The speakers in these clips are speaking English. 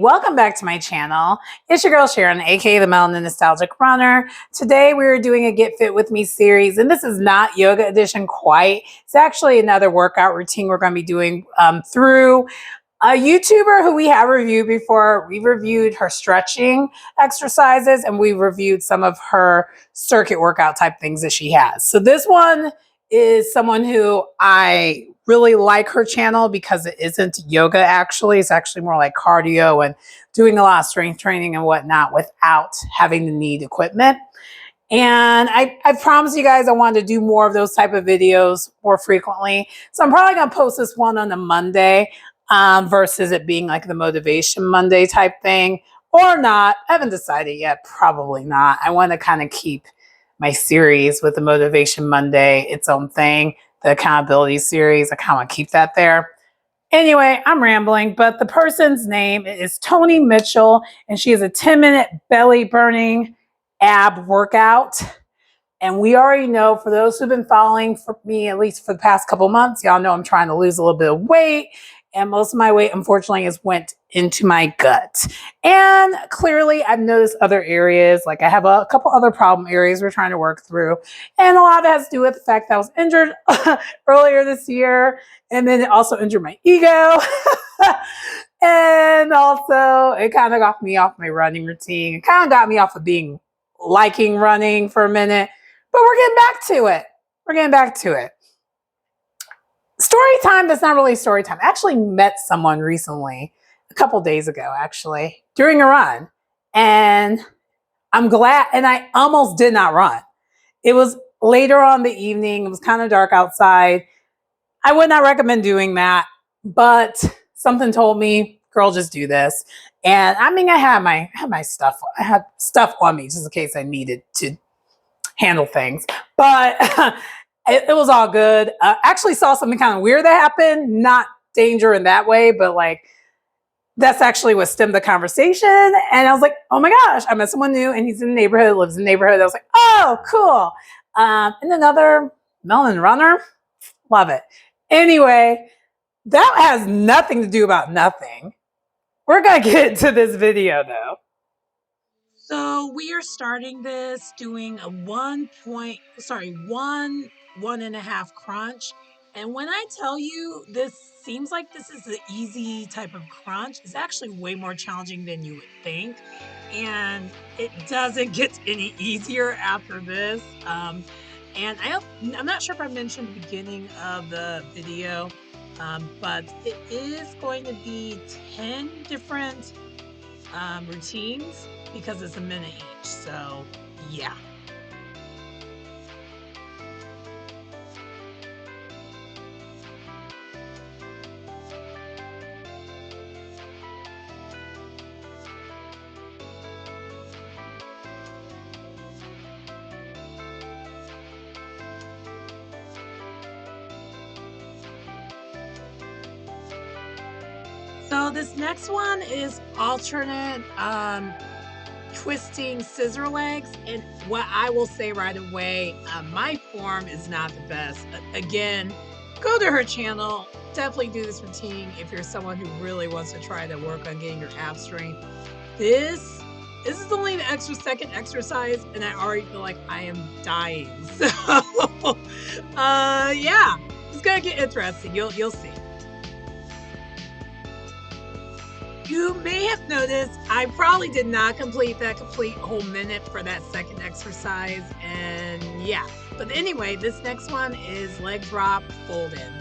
welcome back to my channel. It's your girl Sharon, aka the Melanin Nostalgic Runner. Today we're doing a Get Fit With Me series, and this is not yoga edition quite. It's actually another workout routine we're going to be doing through a YouTuber who we have reviewed before. We reviewed her stretching exercises, and we reviewed some of her circuit workout type things that she has. So this one is someone who I really like her channel because it isn't yoga actually. It's actually more like cardio and doing a lot of strength training and whatnot without having to need equipment. And I promised you guys I wanted to do more of those type of videos more frequently. So I'm probably going to post this one on a Monday versus it being like the Motivation Monday type thing or not. I haven't decided yet. Probably not. I want to kind of keep my series with the Motivation Monday its own thing. The accountability series, I kind of want to keep that there. Anyway, I'm rambling, but the person's name is Tony Mitchell, and she has a 10-minute belly burning ab workout. And we already know, for those who've been following for me, at least for the past couple months, y'all know I'm trying to lose a little bit of weight. And most of my weight, unfortunately, has went into my gut. And clearly, I've noticed other areas, like I have a couple other problem areas we're trying to work through. And a lot of it has to do with the fact that I was injured earlier this year. And then it also injured my ego. And also, it kind of got me off my running routine. It kind of got me off of liking running for a minute. But we're getting back to it. We're getting back to it. Story time, that's not really story time. I actually met someone recently, a couple days ago, actually, during a run. And I'm glad, and I almost did not run. It was later on in the evening. It was kind of dark outside. I would not recommend doing that, but something told me, girl, just do this. And I mean, I had my stuff. I had stuff on me just in case I needed to handle things. But it was all good. Actually saw something kind of weird that happened. Not danger in that way, but like that's actually what stemmed the conversation. And I was like, oh my gosh, I met someone new and he's in the neighborhood, lives in the neighborhood. I was like, oh, cool. And another Melanin runner. Love it. Anyway, that has nothing to do about nothing. We're going to get into this video though. So we are starting this doing a 1.5 crunch. And when I tell you this seems like this is the easy type of crunch, it's actually way more challenging than you would think. And it doesn't get any easier after this. And I'm not sure if I mentioned at the beginning of the video, but it is going to be 10 different routines because it's a minute each. So yeah. So this next one is alternate twisting scissor legs. And what I will say right away, my form is not the best. Again, go to her channel. Definitely do this routine if you're someone who really wants to try to work on getting your ab strength. This is only the second exercise, and I already feel like I am dying. So yeah, it's gonna get interesting. You'll see. You may have noticed I probably did not complete that whole minute for that second exercise. And yeah, but anyway, this next one is leg drop, fold in.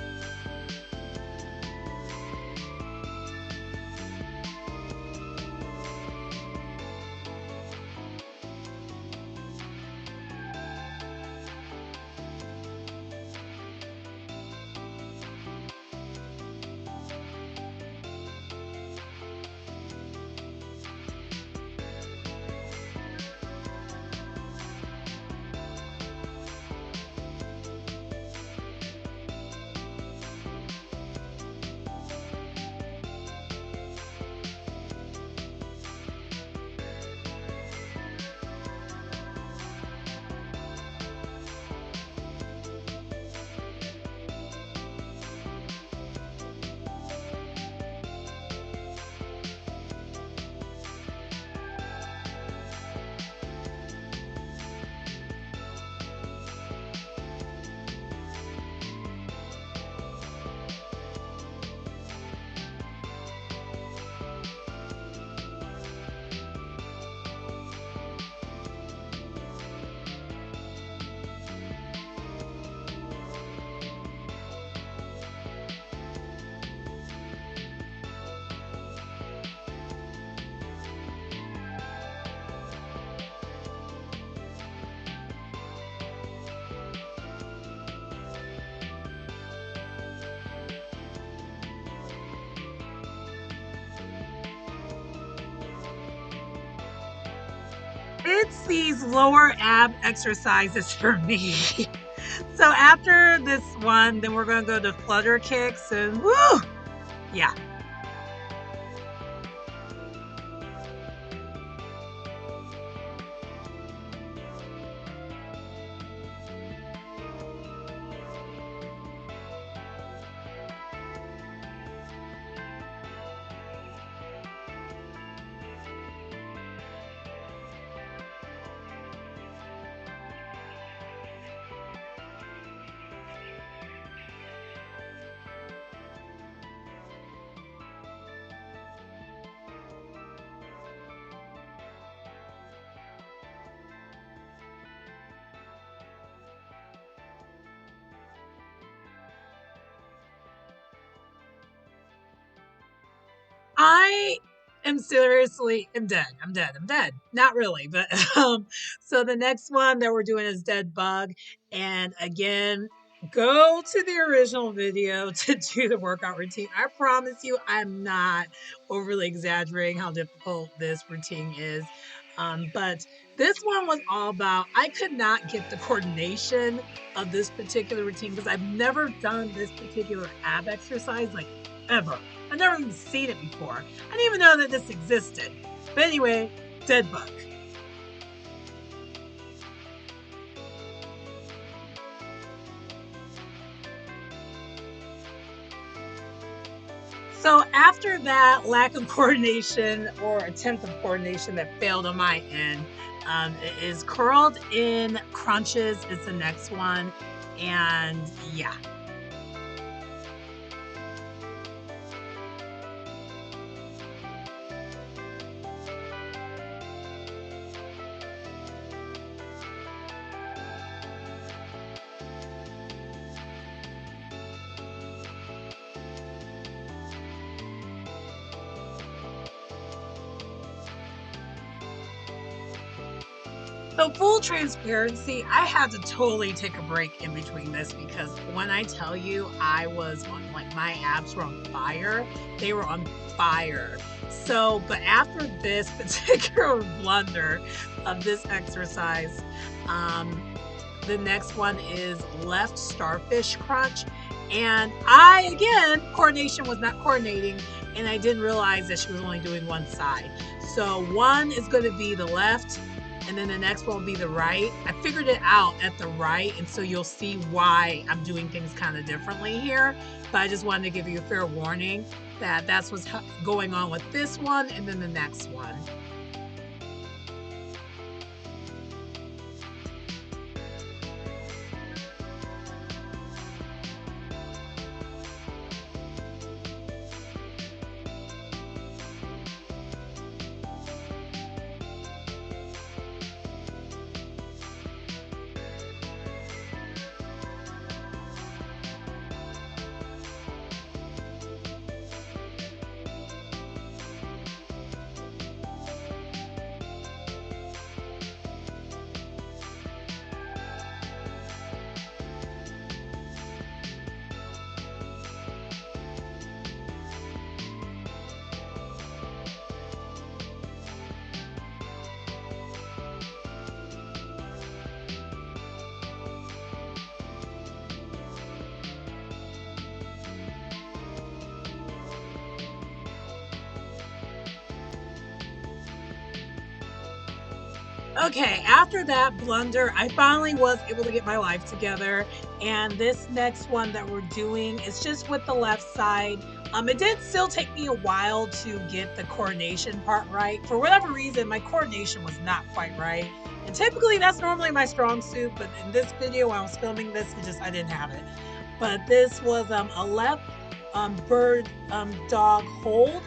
It's these lower ab exercises for me. So after this one, then we're going to go to flutter kicks and woo! Yeah. I am seriously am dead. I'm dead. I'm dead. Not really, but so the next one that we're doing is dead bug. And again, go to the original video to do the workout routine. I promise you I'm not overly exaggerating how difficult this routine is. But this one was all about I could not get the coordination of this particular routine because I've never done this particular ab exercise like ever. I've never even seen it before. I didn't even know that this existed. But anyway, dead bug. So after that lack of coordination or attempt of coordination that failed on my end, is curled in crunches is the next one. And yeah. So full transparency, I had to totally take a break in between this because when I tell you I was on like my abs were on fire, they were on fire. So, but after this particular blunder of this exercise, the next one is left starfish crunch. And I, again, coordination was not coordinating, and I didn't realize that she was only doing one side. So one is going to be the left, and then the next one will be the right. I figured it out at the right, and so you'll see why I'm doing things kind of differently here. But I just wanted to give you a fair warning that that's what's going on with this one and then the next one. Okay, after that blunder, I finally was able to get my life together. And this next one that we're doing is just with the left side. It did still take me a while to get the coordination part right. For whatever reason, my coordination was not quite right. And typically that's normally my strong suit, but in this video when I was filming this, I didn't have it. But this was a left bird dog hold.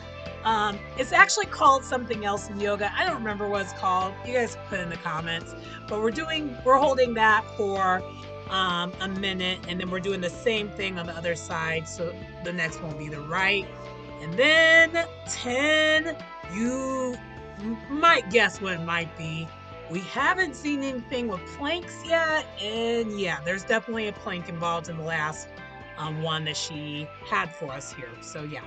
It's actually called something else in yoga. I don't remember what it's called. You guys can put in the comments. But we're holding that for a minute, and then we're doing the same thing on the other side. So the next one will be the right. And then 10, you might guess what it might be. We haven't seen anything with planks yet. And yeah, there's definitely a plank involved in the last one that she had for us here. So yeah.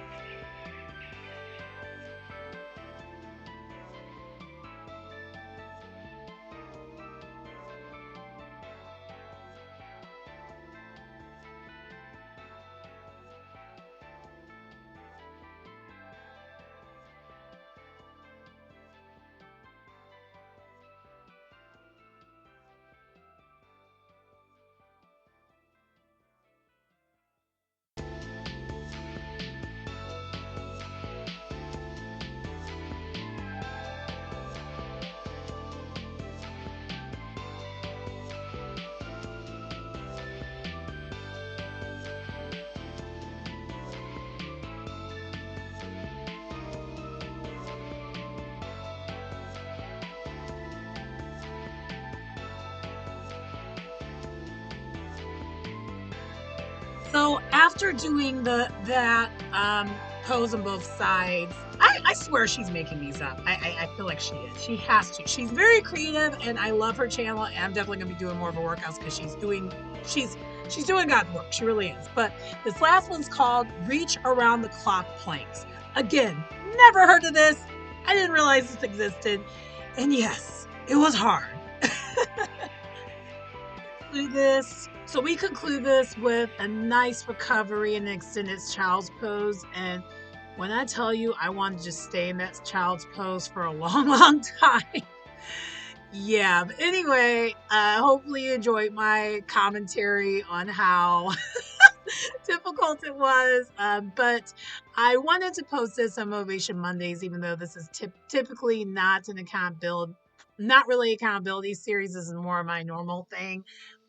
So after doing that pose on both sides, I swear she's making these up. I feel like she is. She has to. She's very creative, and I love her channel. And I'm definitely gonna be doing more of her workouts because she's doing God's work. She really is. But this last one's called Reach Around the Clock Planks. Again, never heard of this. I didn't realize this existed, and yes, it was hard. So we conclude this with a nice recovery and extended child's pose. And when I tell you I want to just stay in that child's pose for a long time. Yeah, but anyway, hopefully you enjoyed my commentary on how difficult it was. But I wanted to post this on Motivation Mondays, even though this is typically not really accountability series. This is more of my normal thing.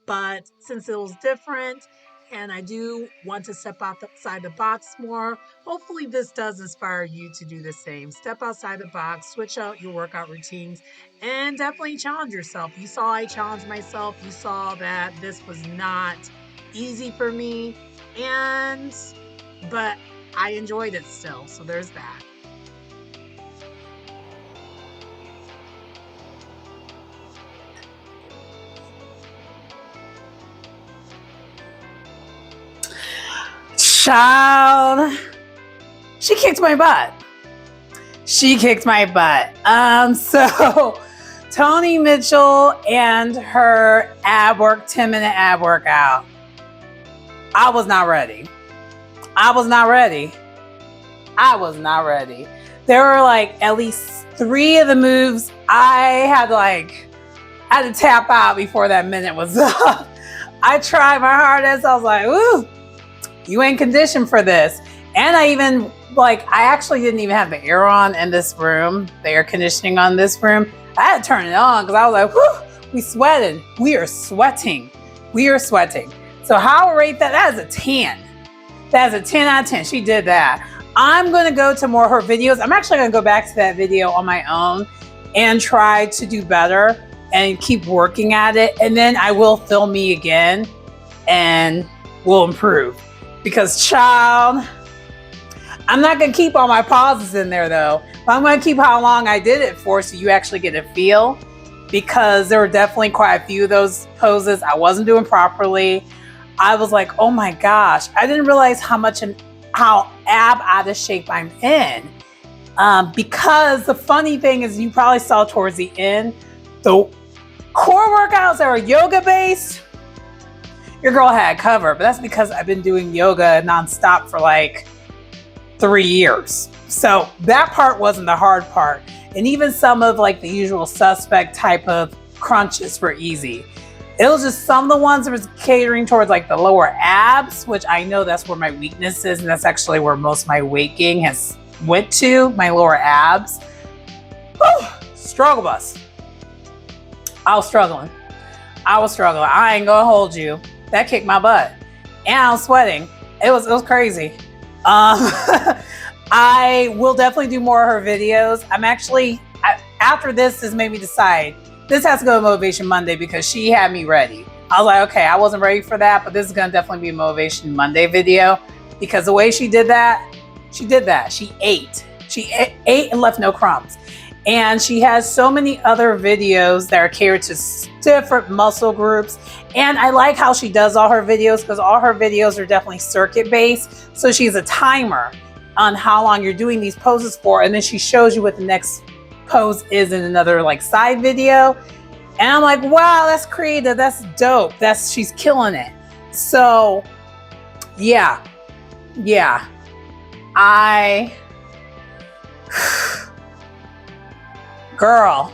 But since it was different and I do want to step outside the box more, hopefully this does inspire you to do the same. Step outside the box, switch out your workout routines, and definitely challenge yourself. You saw I challenged myself. You saw that this was not easy for me, but I enjoyed it still. So there's that. Child, she kicked my butt. So Tony Mitchell and her 10-minute ab workout. I was not ready. There were like at least 3 of the moves I had to tap out before that minute was up. I tried my hardest. I was like, ooh, you ain't conditioned for this. And I actually didn't even have the air on in this room, the air conditioning on this room. I had to turn it on because I was like, whew, we are sweating. So how I rate that? That is a 10. That is a 10 out of 10. She did that. I'm going to go to more of her videos. I'm actually going to go back to that video on my own and try to do better and keep working at it. And then I will film me again and we'll improve. Because, child, I'm not going to keep all my pauses in there, though. But I'm going to keep how long I did it for so you actually get a feel. Because there were definitely quite a few of those poses I wasn't doing properly. I was like, oh my gosh. I didn't realize how ab out of shape I'm in. Because the funny thing is, you probably saw towards the end, the core workouts that are yoga-based, your girl had covered, but that's because I've been doing yoga nonstop for like 3 years. So that part wasn't the hard part. And even some of like the usual suspect type of crunches were easy. It was just some of the ones that was catering towards like the lower abs, which I know that's where my weakness is. And that's actually where most of my weight gain has went to, my lower abs. Whew, struggle bus. I was struggling. I ain't gonna hold you. That kicked my butt. And I was sweating. It was crazy. I will definitely do more of her videos. After this has made me decide this has to go to Motivation Monday because she had me ready. I was like, okay, I wasn't ready for that, but this is gonna definitely be a Motivation Monday video because the way she did that. She ate. She ate and left no crumbs. And she has so many other videos that are catered to different muscle groups. And I like how she does all her videos because all her videos are definitely circuit based. So she's a timer on how long you're doing these poses for. And then she shows you what the next pose is in another like side video. And I'm like, wow, that's creative. That's dope. She's killing it. So yeah. Girl.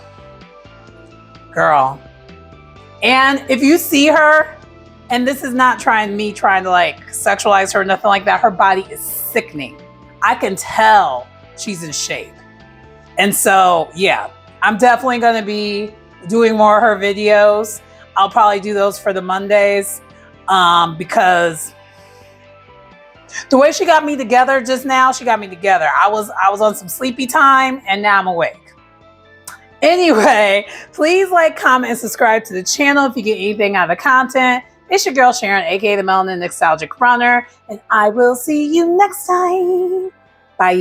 And if you see her, and this is not trying to like sexualize her or nothing like that, her body is sickening. I can tell she's in shape. And so, yeah, I'm definitely going to be doing more of her videos. I'll probably do those for the Mondays because the way she got me together just now, I was on some sleepy time and now I'm awake. Anyway, please like, comment, and subscribe to the channel if you get anything out of the content. It's your girl Sharon, aka the Melanin Nostalgic Runner, and I will see you next time. Bye.